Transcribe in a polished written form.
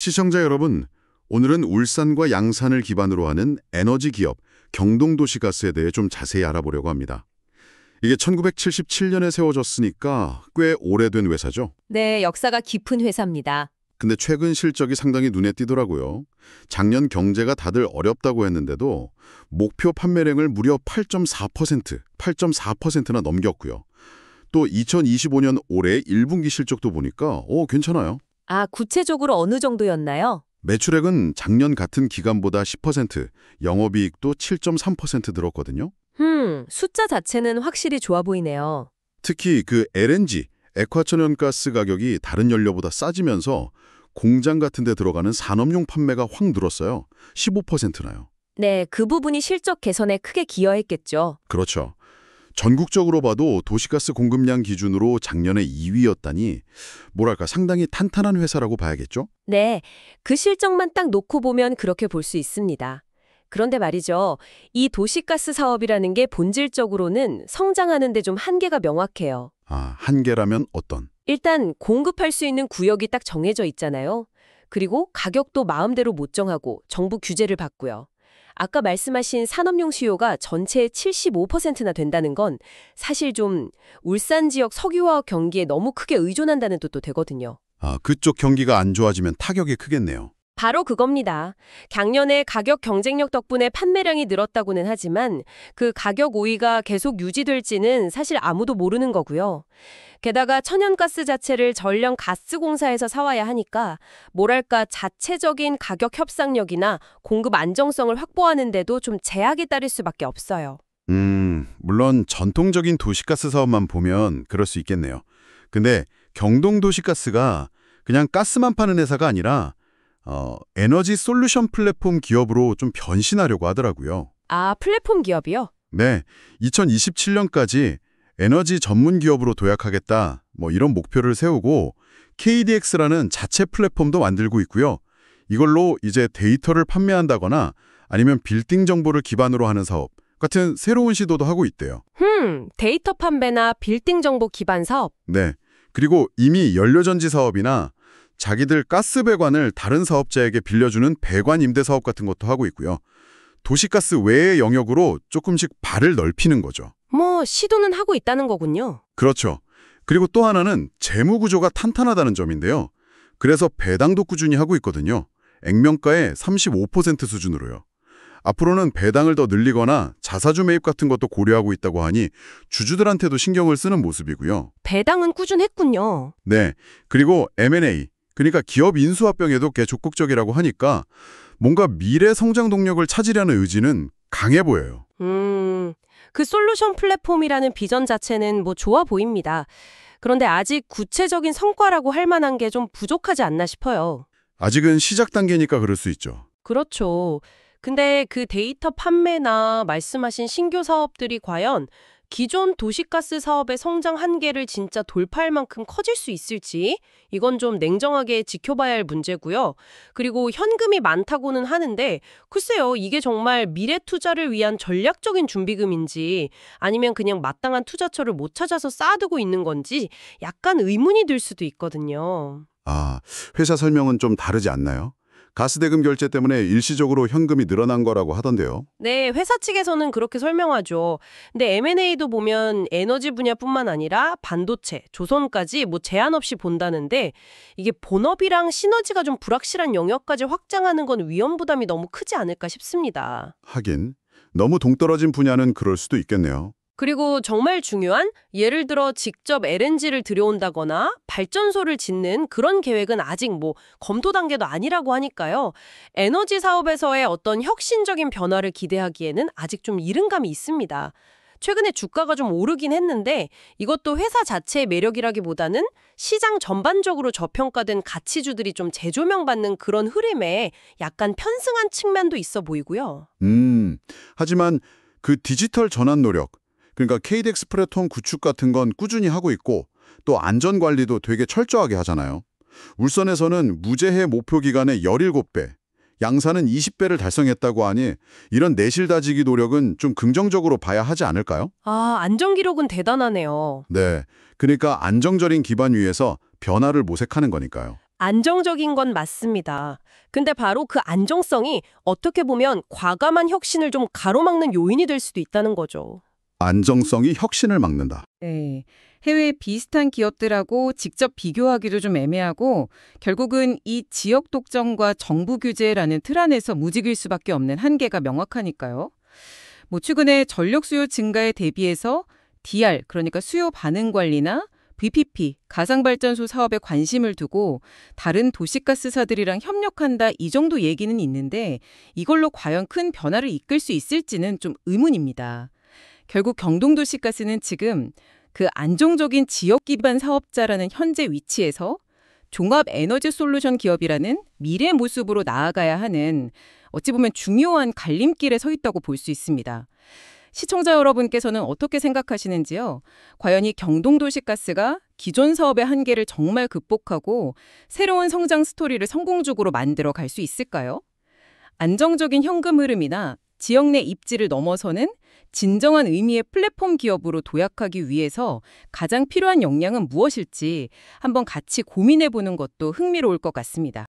시청자 여러분, 오늘은 울산과 양산을 기반으로 하는 에너지 기업 경동도시가스에 대해 좀 자세히 알아보려고 합니다. 이게 1977년에 세워졌으니까 꽤 오래된 회사죠. 네, 역사가 깊은 회사입니다. 근데 최근 실적이 상당히 눈에 띄더라고요. 작년 경제가 다들 어렵다고 했는데도 목표 판매량을 무려 8.4%나 넘겼고요. 또 2025년 올해 1분기 실적도 보니까 괜찮아요. 아, 구체적으로 어느 정도였나요? 매출액은 작년 같은 기간보다 10%, 영업이익도 7.3% 늘었거든요. 숫자 자체는 확실히 좋아 보이네요. 특히 그 LNG, 액화천연가스 가격이 다른 연료보다 싸지면서 공장 같은 데 들어가는 산업용 판매가 확 늘었어요. 15%나요. 네, 그 부분이 실적 개선에 크게 기여했겠죠. 그렇죠. 전국적으로 봐도 도시가스 공급량 기준으로 작년에 2위였다니 뭐랄까 상당히 탄탄한 회사라고 봐야겠죠? 네, 그 실적만 딱 놓고 보면 그렇게 볼 수 있습니다. 그런데 말이죠. 이 도시가스 사업이라는 게 본질적으로는 성장하는 데 좀 한계가 명확해요. 아, 한계라면 어떤? 일단 공급할 수 있는 구역이 딱 정해져 있잖아요. 그리고 가격도 마음대로 못 정하고 정부 규제를 받고요. 아까 말씀하신 산업용 수요가 전체의 75%나 된다는 건 사실 좀 울산 지역 석유화학 경기에 너무 크게 의존한다는 뜻도 되거든요. 아, 그쪽 경기가 안 좋아지면 타격이 크겠네요. 바로 그겁니다. 작년에 가격 경쟁력 덕분에 판매량이 늘었다고는 하지만 그 가격 우위가 계속 유지될지는 사실 아무도 모르는 거고요. 게다가 천연가스 자체를 전력 가스공사에서 사와야 하니까 뭐랄까 자체적인 가격 협상력이나 공급 안정성을 확보하는 데도 좀 제약이 따를 수밖에 없어요. 물론 전통적인 도시가스 사업만 보면 그럴 수 있겠네요. 근데 경동도시가스가 그냥 가스만 파는 회사가 아니라 에너지 솔루션 플랫폼 기업으로 좀 변신하려고 하더라고요. 아, 플랫폼 기업이요? 네, 2027년까지 에너지 전문 기업으로 도약하겠다, 이런 목표를 세우고 KDX라는 자체 플랫폼도 만들고 있고요. 이걸로 이제 데이터를 판매한다거나 아니면 빌딩 정보를 기반으로 하는 사업 같은 새로운 시도도 하고 있대요. 데이터 판매나 빌딩 정보 기반 사업. 네, 그리고 이미 연료전지 사업이나 자기들 가스 배관을 다른 사업자에게 빌려주는 배관 임대 사업 같은 것도 하고 있고요. 도시가스 외의 영역으로 조금씩 발을 넓히는 거죠. 시도는 하고 있다는 거군요. 그렇죠. 그리고 또 하나는 재무 구조가 탄탄하다는 점인데요. 그래서 배당도 꾸준히 하고 있거든요. 액면가의 35% 수준으로요. 앞으로는 배당을 더 늘리거나 자사주 매입 같은 것도 고려하고 있다고 하니 주주들한테도 신경을 쓰는 모습이고요. 배당은 꾸준했군요. 네. 그리고 M&A, 그러니까 기업 인수합병에도 꽤 적극적이라고 하니까 뭔가 미래 성장 동력을 찾으려는 의지는 강해 보여요. 그 솔루션 플랫폼이라는 비전 자체는 좋아 보입니다. 그런데 아직 구체적인 성과라고 할 만한 게 좀 부족하지 않나 싶어요. 아직은 시작 단계니까 그럴 수 있죠. 그렇죠. 근데 그 데이터 판매나 말씀하신 신규 사업들이 과연 기존 도시가스 사업의 성장 한계를 진짜 돌파할 만큼 커질 수 있을지 이건 좀 냉정하게 지켜봐야 할 문제고요. 그리고 현금이 많다고는 하는데 글쎄요, 이게 정말 미래 투자를 위한 전략적인 준비금인지 아니면 그냥 마땅한 투자처를 못 찾아서 쌓아두고 있는 건지 약간 의문이 들 수도 있거든요. 아, 회사 설명은 좀 다르지 않나요? 가스대금 결제 때문에 일시적으로 현금이 늘어난 거라고 하던데요. 네, 회사 측에서는 그렇게 설명하죠. 근데 M&A도 보면 에너지 분야뿐만 아니라 반도체, 조선까지 제한 없이 본다는데 이게 본업이랑 시너지가 좀 불확실한 영역까지 확장하는 건 위험 부담이 너무 크지 않을까 싶습니다. 하긴, 너무 동떨어진 분야는 그럴 수도 있겠네요. 그리고 정말 중요한 예를 들어 직접 LNG를 들여온다거나 발전소를 짓는 그런 계획은 아직 검토 단계도 아니라고 하니까요. 에너지 사업에서의 어떤 혁신적인 변화를 기대하기에는 아직 좀 이른 감이 있습니다. 최근에 주가가 좀 오르긴 했는데 이것도 회사 자체의 매력이라기보다는 시장 전반적으로 저평가된 가치주들이 좀 재조명받는 그런 흐름에 약간 편승한 측면도 있어 보이고요. 하지만 그 디지털 전환 노력, 그러니까 KDX 플랫폼 구축 같은 건 꾸준히 하고 있고 또 안전관리도 되게 철저하게 하잖아요. 울산에서는 무제해 목표 기간에 17배, 양산은 20배를 달성했다고 하니 이런 내실 다지기 노력은 좀 긍정적으로 봐야 하지 않을까요? 아, 안전 기록은 대단하네요. 네, 그러니까 안정적인 기반 위에서 변화를 모색하는 거니까요. 안정적인 건 맞습니다. 근데 바로 그 안정성이 어떻게 보면 과감한 혁신을 좀 가로막는 요인이 될 수도 있다는 거죠. 안정성이 혁신을 막는다. 네. 해외 비슷한 기업들하고 직접 비교하기도 좀 애매하고 결국은 이 지역 독점과 정부 규제라는 틀 안에서 무직일 수밖에 없는 한계가 명확하니까요. 최근에 전력 수요 증가에 대비해서 DR, 그러니까 수요 반응 관리나 VPP, 가상발전소 사업에 관심을 두고 다른 도시가스사들이랑 협력한다 이 정도 얘기는 있는데 이걸로 과연 큰 변화를 이끌 수 있을지는 좀 의문입니다. 결국 경동도시가스는 지금 그 안정적인 지역 기반 사업자라는 현재 위치에서 종합 에너지 솔루션 기업이라는 미래 모습으로 나아가야 하는 어찌 보면 중요한 갈림길에 서 있다고 볼 수 있습니다. 시청자 여러분께서는 어떻게 생각하시는지요? 과연 이 경동도시가스가 기존 사업의 한계를 정말 극복하고 새로운 성장 스토리를 성공적으로 만들어 갈 수 있을까요? 안정적인 현금 흐름이나 지역 내 입지를 넘어서는 진정한 의미의 플랫폼 기업으로 도약하기 위해서 가장 필요한 역량은 무엇일지 한번 같이 고민해 보는 것도 흥미로울 것 같습니다.